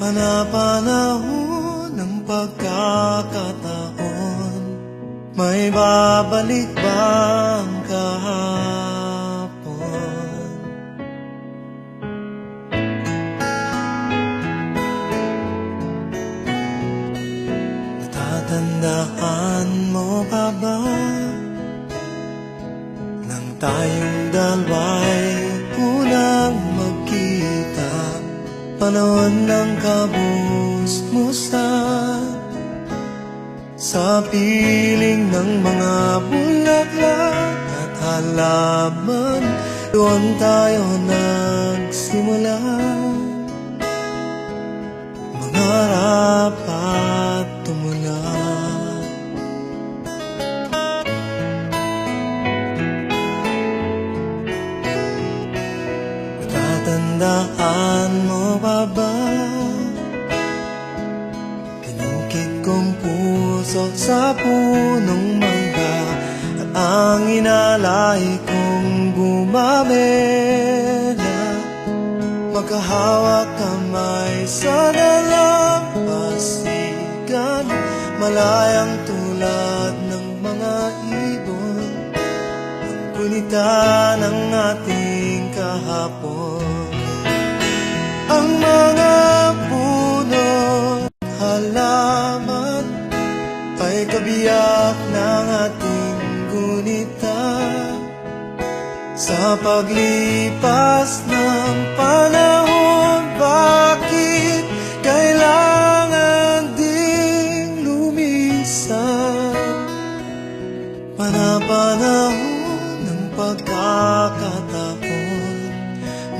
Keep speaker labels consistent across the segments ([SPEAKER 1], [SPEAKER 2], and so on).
[SPEAKER 1] Panapanahon ng pagkakataon, may babalik bang kahapon? Natatandaan mo pa ba nang tayong dalawa'y unang magkita? Panahon ng kabus-musan, sa piling ng mga bulaklak at halaman, doon tayo nagsimula mangarap at tumulan. Natatandaan mo ba ba? Pinukit kong puso sa punong mangga, at ang inalay kong gumamela, magkahawak kamay sa dalampasigan, malayang tulad ng mga ibon, ang kunita ng ating kahapon. Ang mga puno at halaman ay kabiyak ng ating gunita, sa paglipas ng panahon. Bakit kailangan ding lumisan? Panapanahon ng pagkakataon,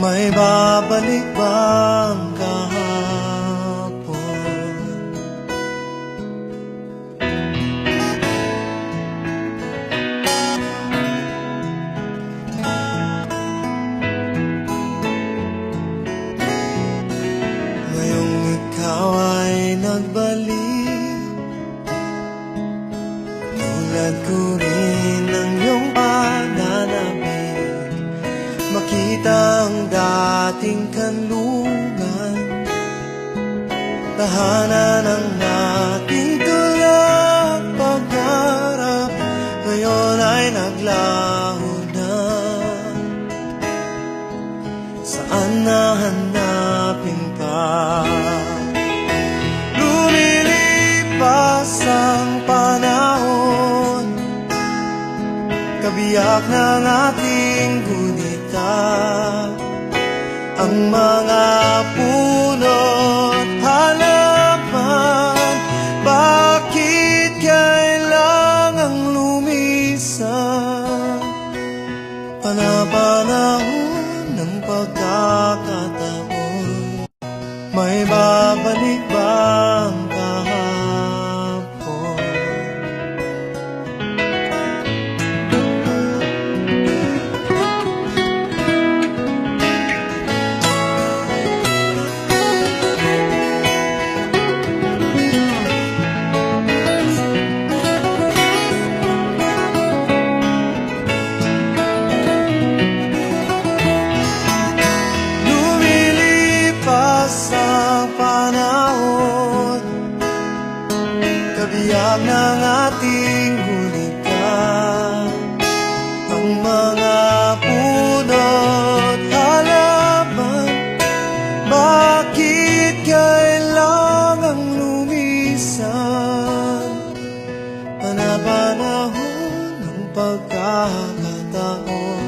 [SPEAKER 1] may babalik bang kahapon? Ngayong ikaw ay nagbalik, tulad ko rin ng iyong pananabik, makita ang dating kanlungan, tahanan ng ating tulad pagharap, ngayon ay naglaho na. Saan nahanapin pa? Lumilipas ang panahon, kabiyak ng ating gunita, ang mga puno't halaman. Bakit kailangang lumisan? Panapanahon ng pagkakataon, may babalik bang kahapon? Kabiyak ng ating gunita, ang mga puno't halaman. Bakit kailangang lumisan? Panapanahon ng pagkakataon,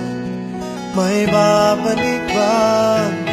[SPEAKER 1] may babalik bang